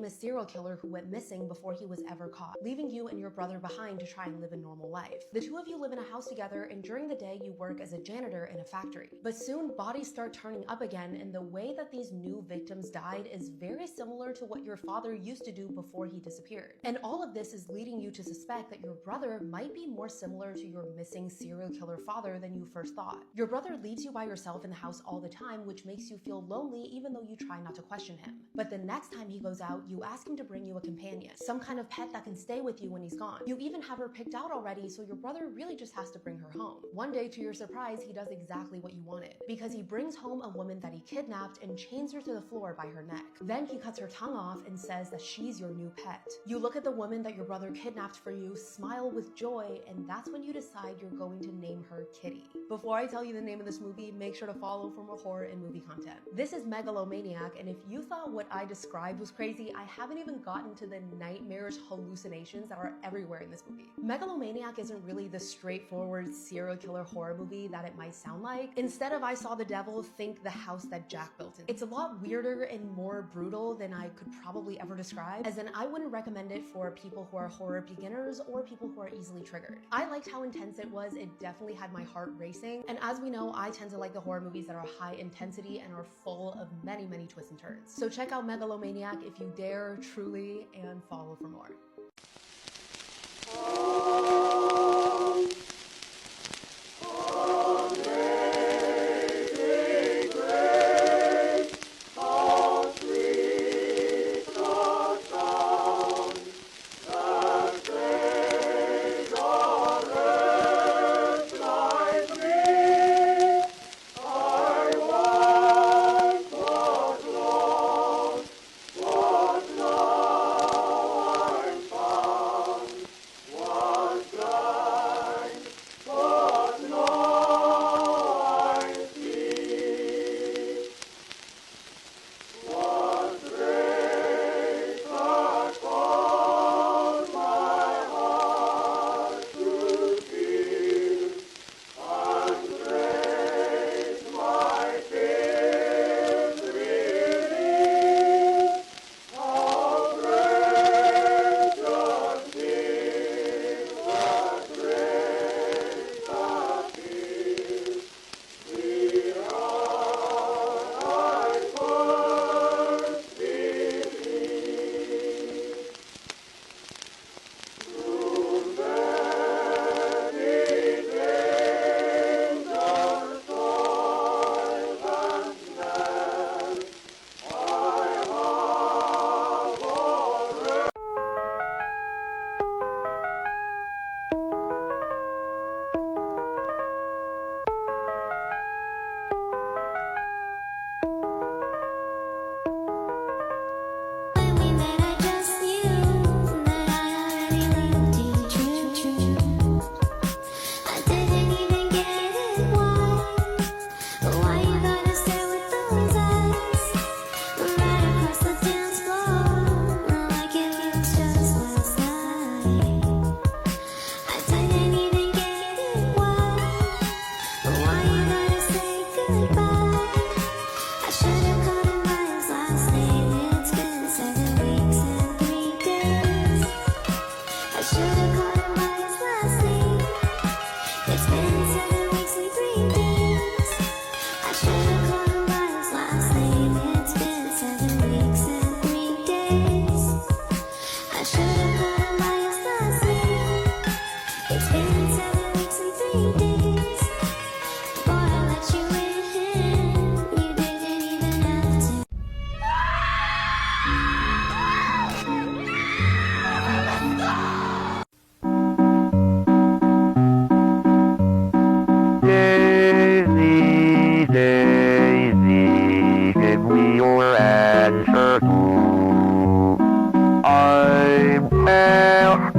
famous serial killer who went missing before he was ever caught, leaving you and your brother behind to try and live a normal life. The two of you live in a house together, and during the day you work as a janitor in a factory. But soon bodies start turning up again, and the way that these new victims died is very similar to what your father used to do before he disappeared. And all of this is leading you to suspect that your brother might be more similar to your missing serial killer father than you first thought. Your brother leaves you by yourself in the house all the time, which makes you feel lonely even though you try not to question him. But the next time he goes out, you ask him to bring you a companion, some kind of pet that can stay with you when he's gone. You even have her picked out already, so your brother really just has to bring her home. One day, to your surprise, he does exactly what you wanted, because he brings home a woman that he kidnapped and chains her to the floor by her neck. Then he cuts her tongue off and says that she's your new pet. You look at the woman that your brother kidnapped for you, smile with joy, and that's when you decide you're going to name her Kitty. Before I tell you the name of this movie, make sure to follow for more horror and movie content. This is Megalomaniac, and if you thought what I described was crazy, I haven't even gotten to the nightmarish hallucinations that are everywhere in this movie. Megalomaniac isn't really the straightforward serial killer horror movie that it might sound like. Instead of I Saw the Devil, think The House That Jack Built in. It's a lot weirder and more brutal than I could probably ever describe, as in I wouldn't recommend it for people who are horror beginners or people who are easily triggered. I liked how intense it was. It definitely had my heart racing, and as we know, I tend to like the horror movies that are high intensity and are full of many twists and turns. So check out Megalomaniac if you dare, truly, and follow for more.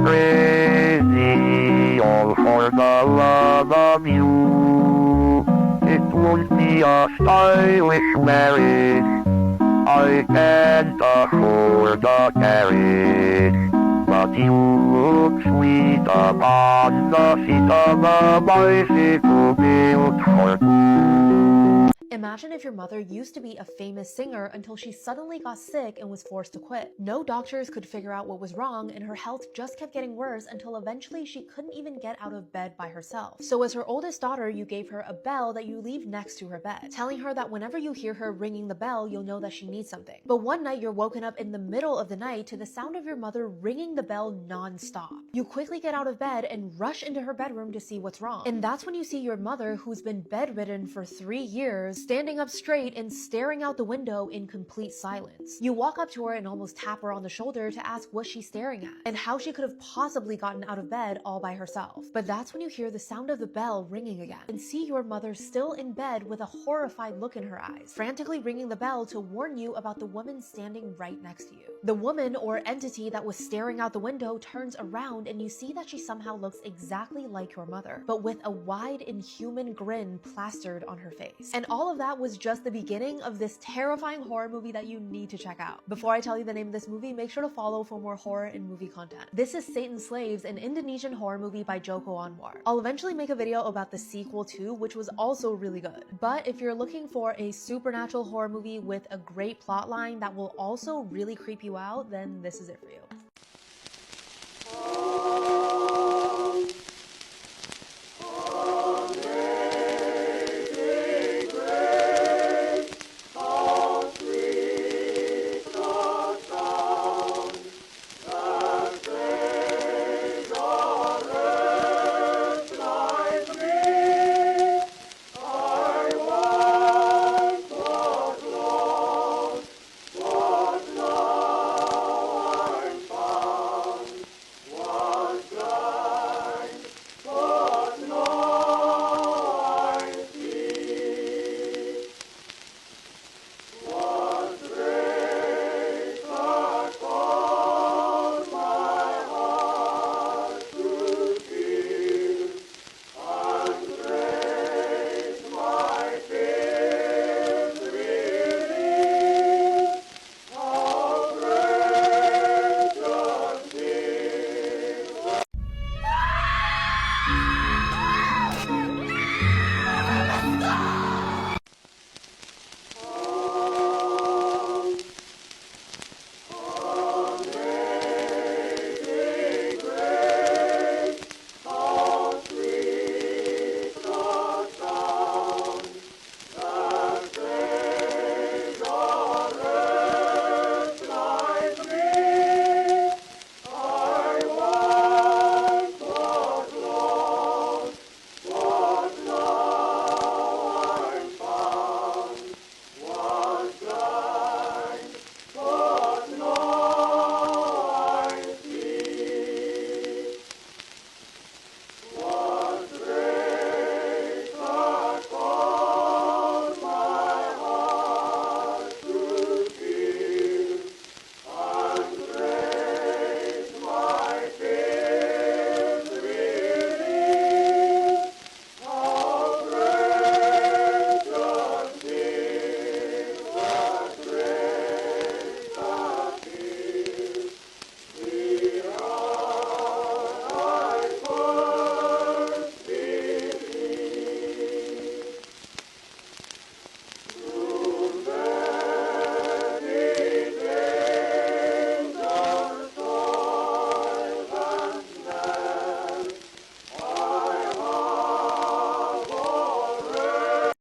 crazy, all for the love of you. It won't be a stylish marriage, I can't afford a carriage, but you look sweet upon the seat of a bicycle built for two. Imagine if your mother used to be a famous singer until she suddenly got sick and was forced to quit. No doctors could figure out what was wrong, and her health just kept getting worse until eventually she couldn't even get out of bed by herself. So as her oldest daughter, you gave her a bell that you leave next to her bed, telling her that whenever you hear her ringing the bell, you'll know that she needs something. But one night you're woken up in the middle of the night to the sound of your mother ringing the bell non-stop. You quickly get out of bed and rush into her bedroom to see what's wrong. And that's when you see your mother, who's been bedridden for 3 years, standing up straight and staring out the window in complete silence. You walk up to her and almost tap her on the shoulder to ask what she's staring at and how she could have possibly gotten out of bed all by herself. But that's when you hear the sound of the bell ringing again and see your mother still in bed with a horrified look in her eyes, frantically ringing the bell to warn you about the woman standing right next to you. The woman, or entity that was staring out the window, turns around and you see that she somehow looks exactly like your mother, but with a wide inhuman grin plastered on her face. And all of that was just the beginning of this terrifying horror movie that you need to check out. Before I tell you the name of this movie, make sure to follow for more horror and movie content. This is Satan's Slaves, an Indonesian horror movie by Joko Anwar. I'll eventually make a video about the sequel too, which was also really good. But if you're looking for a supernatural horror movie with a great plotline that will also really creep you out, then this is it for you.